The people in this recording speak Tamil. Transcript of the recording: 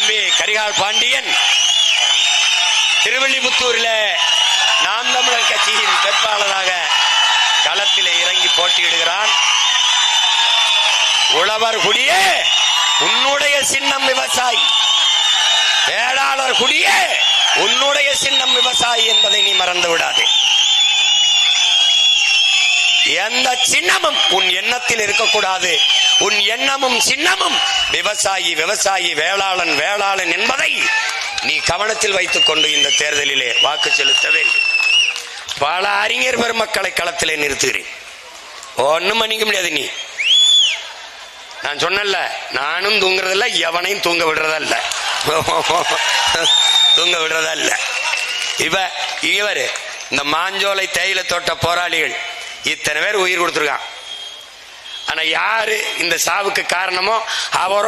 தம்பி கரிகால் பாண்டியன் திருவில்லிபுத்தூரில் நாம் தமிழர் கட்சியின் வேட்பாளராக களத்திலே இறங்கி போட்டியிடுகிறான். உழவர் குடியே உன்னுடைய சின்னம் விவசாயி, வேளாளர் குடியே உன்னுடைய சின்னம் விவசாயி என்பதை நீ மறந்து விடாதே. எந்த சின்னமும் உன் எண்ணத்தில் இருக்கக்கூடாது. உன் எண்ணமும் சின்னமும் விவசாயி விவசாயி, வேளாளன் வேளாளன் என்பதை நீ கவனத்தில் வைத்துக் கொண்டு இந்த தேர்தலிலே வாக்கு செலுத்த வேண்டும். பல அறிஞர் பெருமக்களை களத்திலே நிறுத்துகிறேன். ஒன்னும் பண்ணிக்க முடியாது. நீ நான் சொன்னல, நானும் தூங்குறதில்ல, எவனையும் தூங்க விடுறதல்ல, தூங்க விடுறதல்ல. இவர் இந்த மாஞ்சோலை தேயிலை தோட்ட போராளிகள் இத்தனை பேர் உயிர் கொடுத்துருக்கான். ஆனா யாரு இந்த சாவுக்கு காரணமோ அவரோ